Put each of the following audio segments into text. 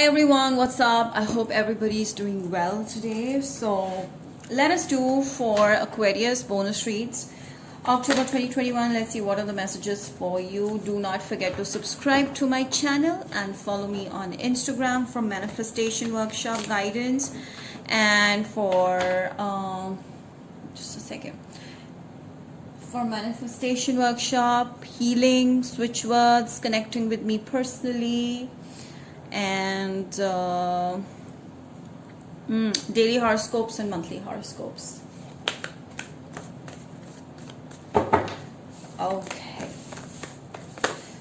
Hi everyone, what's up? I hope everybody's doing well today. So let us do for Aquarius bonus reads October 2021. Let's see what are the messages for you. Do not forget to subscribe to my channel and follow me on Instagram for manifestation workshop guidance and for just a second, for manifestation workshop, healing, switch words, connecting with me personally, and daily horoscopes and monthly horoscopes. Okay.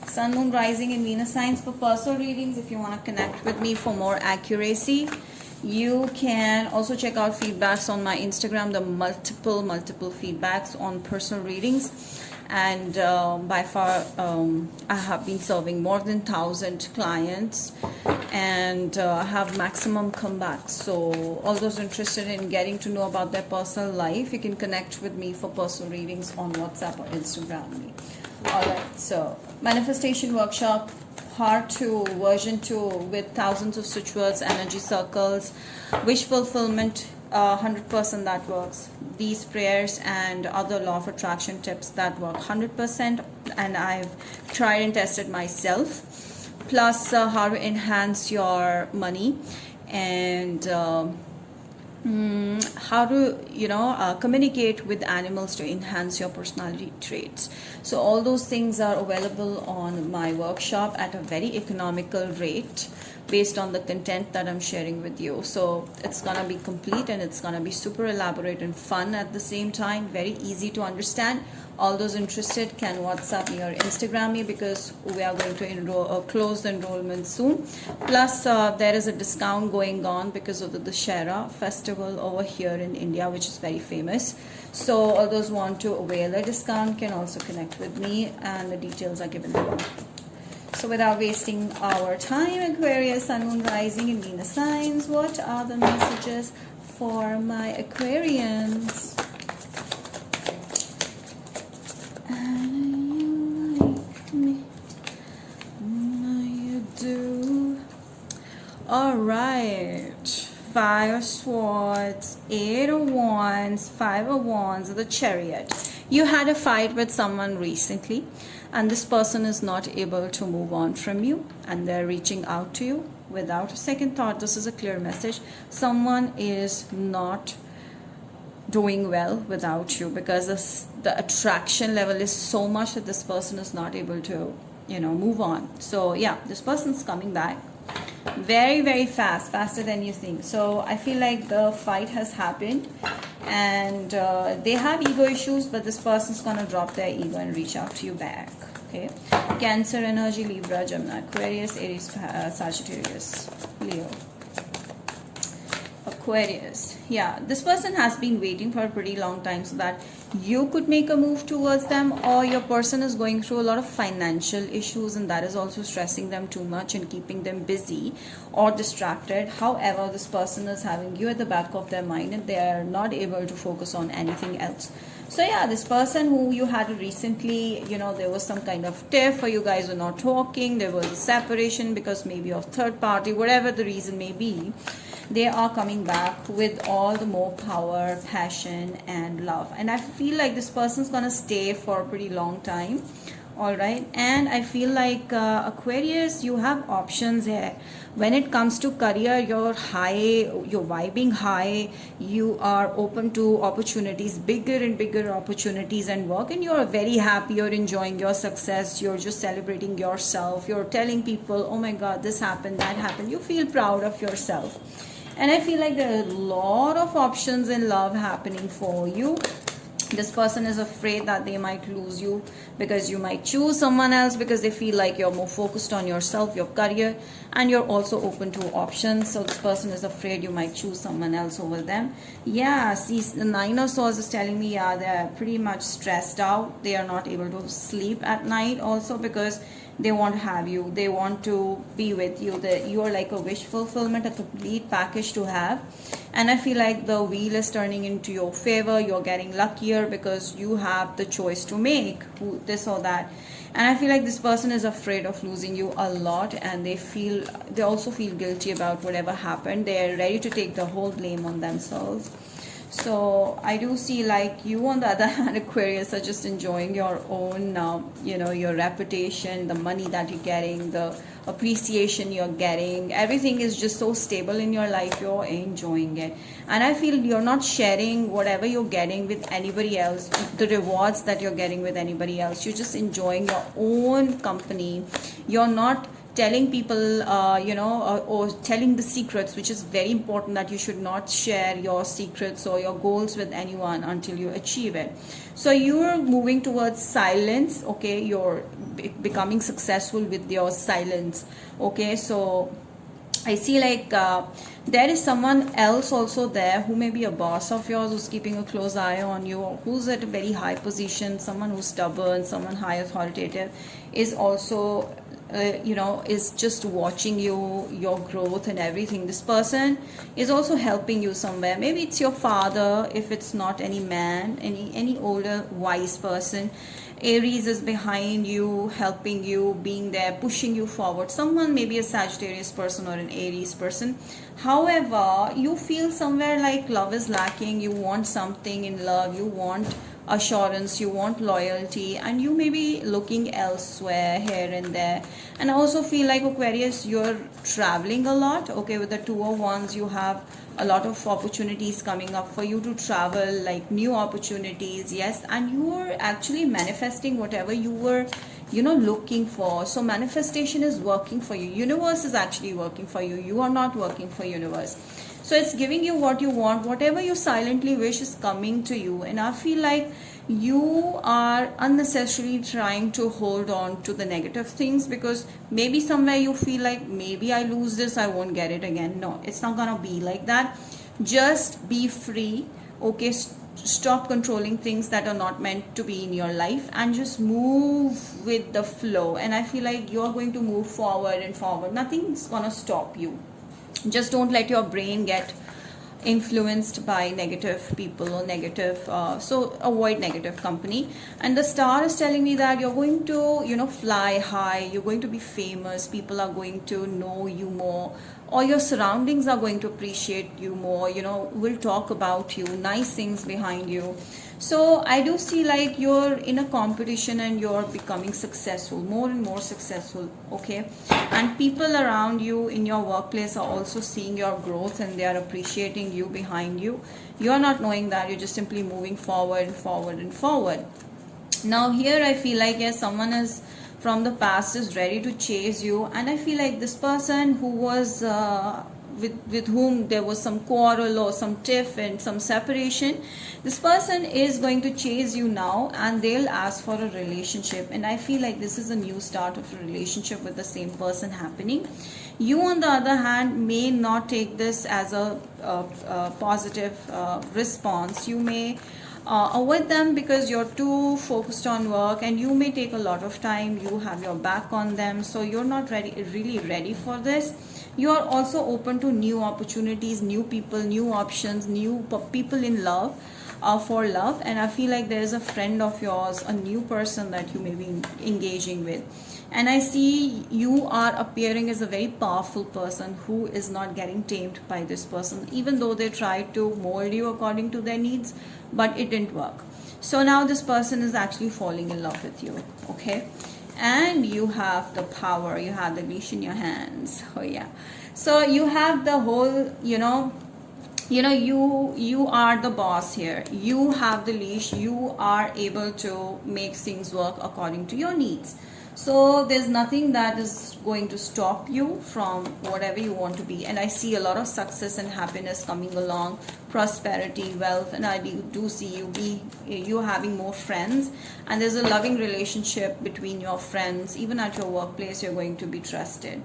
Sun, Moon, Rising, and Venus signs for personal readings. If you want to connect with me for more accuracy, you can also check out feedbacks on my Instagram, the multiple feedbacks on personal readings. And by far I have been serving more than 1,000 clients and have maximum comebacks. So all those interested in getting to know about their personal life, you can connect with me for personal readings on WhatsApp or Instagram. Alright, so manifestation workshop part 2 version 2 with thousands of switch words, energy circles, wish fulfillment, 100% that works. These prayers and other law of attraction tips that work 100%, and I've tried and tested myself. Plus how to enhance your money and how to communicate with animals to enhance your personality traits. So all those things are available on my workshop at a very economical rate based on the content that I'm sharing with you. So it's gonna be complete and it's gonna be super elaborate and fun at the same time, very easy to understand. All those interested can WhatsApp me or Instagram me because we are going to close the enrollment soon. Plus there is a discount going on because of the Dussehra festival over here in India, which is very famous. So all those want to avail a discount can also connect with me, and the details are given below. So without wasting our time, Aquarius, Sun, Moon, Rising, and Venus signs, what are the messages for my Aquarians? All right, 5 of Swords, 8 of Wands, 5 of Wands, the Chariot. You had a fight with someone recently, and this person is not able to move on from you, and they're reaching out to you without a second thought. This is a clear message. Someone is not doing well without you because the attraction level is so much that this person is not able to move on. So yeah, this person's coming back very fast, faster than you think. So I feel like the fight has happened and they have ego issues, but this person's gonna drop their ego and reach out to you back. Okay, Cancer energy, Libra, Gemini, Aquarius, Aries, Sagittarius, Leo, Aquarius. Yeah, this person has been waiting for a pretty long time so that you could make a move towards them, or your person is going through a lot of financial issues and that is also stressing them too much and keeping them busy or distracted. However, this person is having you at the back of their mind and they are not able to focus on anything else. So yeah, this person who you had recently, there was some kind of tiff, or you guys were not talking, there was a separation because maybe of third party, whatever the reason may be, they are coming back with all the more power, passion, and love. And I feel like this person's gonna stay for a pretty long time. All right, and I feel like Aquarius, you have options here. When it comes to career, you're vibing high, you are open to opportunities, bigger and bigger opportunities and work, and you're very happy, you're enjoying your success, you're just celebrating yourself, you're telling people, oh my god, this happened, that happened. You feel proud of yourself. And I feel like there are a lot of options in love happening for you. This person is afraid that they might lose you because you might choose someone else because they feel like you're more focused on yourself, your career, and you're also open to options. So this person is afraid you might choose someone else over them. Yeah, see, the 9 of Swords is telling me, yeah, they're pretty much stressed out. They are not able to sleep at night also because They want to have you, they want to be with you, that you are like a wish fulfillment, a complete package to have. And I feel like the wheel is turning into your favor. You're getting luckier because you have the choice to make this or that. And I feel like this person is afraid of losing you a lot, and they also feel guilty about whatever happened. They're ready to take the whole blame on themselves. So I do see like you on the other hand, Aquarius, are just enjoying your own your reputation, the money that you're getting, the appreciation you're getting. Everything is just so stable in your life. You're enjoying it. And I feel you're not sharing whatever you're getting with anybody else, the rewards that you're getting with anybody else. You're just enjoying your own company. You're not telling people or telling the secrets, which is very important, that you should not share your secrets or your goals with anyone until you achieve it. So you're moving towards silence. Okay, you're becoming successful with your silence. Okay, so I see like there is someone else also there who may be a boss of yours, who's keeping a close eye on you, or who's at a very high position. Someone who's stubborn, someone high authoritative is also is just watching your growth and everything. This person is also helping you somewhere. Maybe it's your father, if it's not any man, any older wise person. Aries is behind you, helping you, being there, pushing you forward. Someone, maybe a Sagittarius person or an Aries person. However, you feel somewhere like love is lacking. You want something in love. You want assurance, you want loyalty, and you may be looking elsewhere here and there. And I also feel like, Aquarius, you're traveling a lot. Okay, with the Two of Wands, you have a lot of opportunities coming up for you to travel, like new opportunities. Yes, and you are actually manifesting whatever you were looking for. So manifestation is working for you. Universe is actually working for you. You are not working for universe. So it's giving you what you want. Whatever you silently wish is coming to you. And I feel like you are unnecessarily trying to hold on to the negative things, because maybe somewhere you feel like, maybe I lose this, I won't get it again. No, it's not gonna be like that. Just be free. Okay, stop controlling things that are not meant to be in your life, and just move with the flow. And I feel like you're going to move forward and forward. Nothing's gonna stop you. Just don't let your brain get influenced by negative people or negative so avoid negative company. And the star is telling me that you're going to fly high. You're going to be famous. People are going to know you more, or your surroundings are going to appreciate you more. Will talk about you, nice things behind you. So I do see like you're in a competition and you're becoming successful, more and more successful. Okay, and people around you in your workplace are also seeing your growth, and they are appreciating you behind you. You're not knowing that. You're just simply moving forward and forward and forward. Now here I feel like, yes, someone is from the past is ready to chase you, and I feel like this person who was with whom there was some quarrel or some tiff and some separation, this person is going to chase you now, and they'll ask for a relationship. And I feel like this is a new start of a relationship with the same person happening. You on the other hand may not take this as a positive response. You may avoid them because you're too focused on work, and you may take a lot of time. You have your back on them, so you're not really ready for this. You are also open to new opportunities, new people, new options, new people in love, for love. And I feel like there is a friend of yours, a new person that you may be engaging with. And I see you are appearing as a very powerful person who is not getting tamed by this person, even though they tried to mold you according to their needs, but it didn't work. So now this person is actually falling in love with you. Okay, and you have the power, you have the leash in your hands. Oh yeah, so you have the whole you are the boss here. You have the leash. You are able to make things work according to your needs. So there's nothing that is going to stop you from whatever you want to be. And I see a lot of success and happiness coming along, prosperity, wealth, and I do see you having more friends, and there's a loving relationship between your friends. Even at your workplace, you're going to be trusted.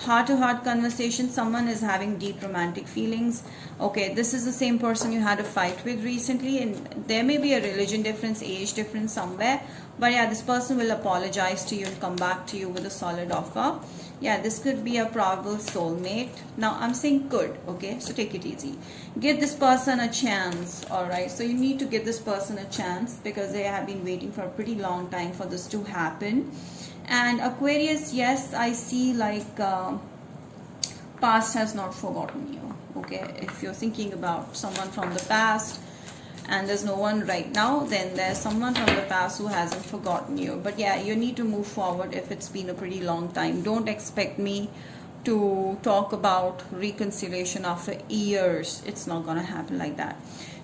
Heart-to-heart conversation, someone is having deep romantic feelings. Okay, this is the same person you had a fight with recently, and there may be a religion difference, age difference somewhere, But yeah, this person will apologize to you and come back to you with a solid offer. Yeah, this could be a probable soulmate. Now I'm saying could, okay, so take it easy. Give this person a chance. All right, so you need to give this person a chance because they have been waiting for a pretty long time for this to happen. And Aquarius, yes, I see like past has not forgotten you. Okay, if you're thinking about someone from the past and there's no one right now, then there's someone from the past who hasn't forgotten you. But yeah, you need to move forward if it's been a pretty long time. Don't expect me to talk about reconciliation after years. It's not going to happen like that.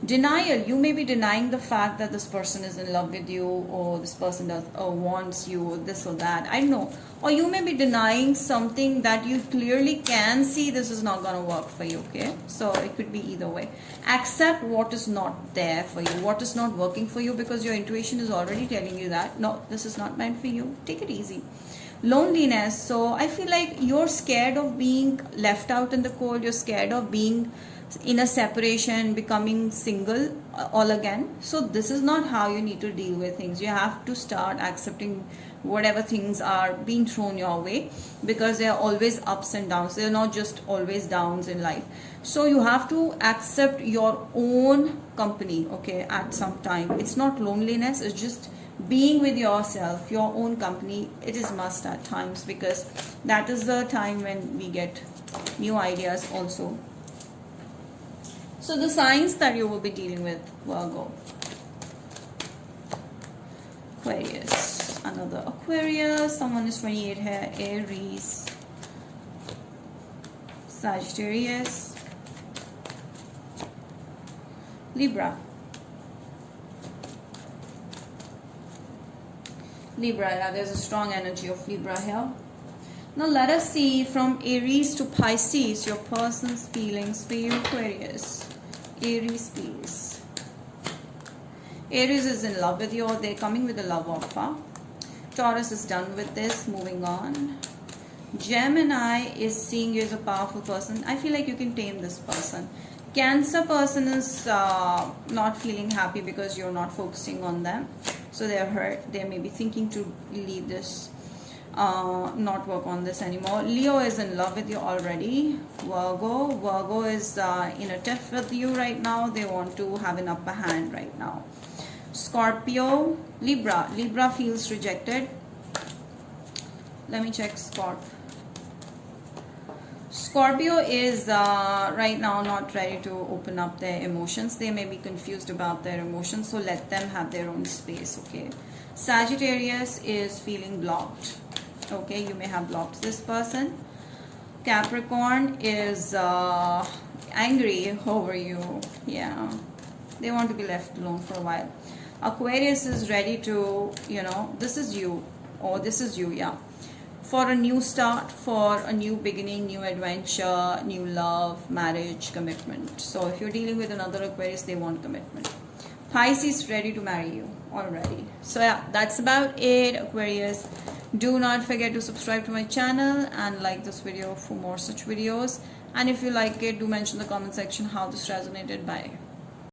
Denial, you may be denying the fact that this person is in love with you, or this person does or wants you, or this or that, I don't know. Or you may be denying something that you clearly can see this is not going to work for you. Okay, so it could be either way. Accept what is not there for you, what is not working for you, because your intuition is already telling you that no, this is not meant for you. Take it easy. Loneliness, so I feel like you're scared of being left out in the cold. You're scared of being in a separation, becoming single all again. So this is not how you need to deal with things. You have to start accepting whatever things are being thrown your way, because they are always ups and downs. They're not just always downs in life. So you have to accept your own company, okay, at some time. It's not loneliness, it's just being with yourself, your own company. It is must at times, because that is the time when we get new ideas also. So the signs that you will be dealing with, Virgo, Aquarius, another Aquarius, someone is 28 here, Aries, Sagittarius, Libra. Libra, yeah, there's a strong energy of Libra here. Now let us see from Aries to Pisces, your person's feelings for you, Aquarius. Aries, please. Aries is in love with you, or they're coming with a love offer. Taurus is done with this, moving on. Gemini is seeing you as a powerful person. I feel like you can tame this person. Cancer person is not feeling happy because you're not focusing on them. So they're hurt. They may be thinking to leave this, not work on this anymore. Leo is in love with you already. Virgo is in a tiff with you right now. They want to have an upper hand right now. Scorpio, Libra feels rejected. Let me check Scorpio is right now not ready to open up their emotions. They may be confused about their emotions, so let them have their own space, okay? Sagittarius is feeling blocked. Okay, you may have blocked this person. Capricorn is angry over you. Yeah, they want to be left alone for a while. Aquarius is ready to, this is you, or this is you, yeah, for a new start, for a new beginning, new adventure, new love, marriage, commitment. So if you're dealing with another Aquarius, they want commitment. Pisces ready to marry you already. So yeah, that's about it, Aquarius. Do not forget to subscribe to my channel and like this video for more such videos. And if you like it, do mention in the comment section how this resonated. Bye.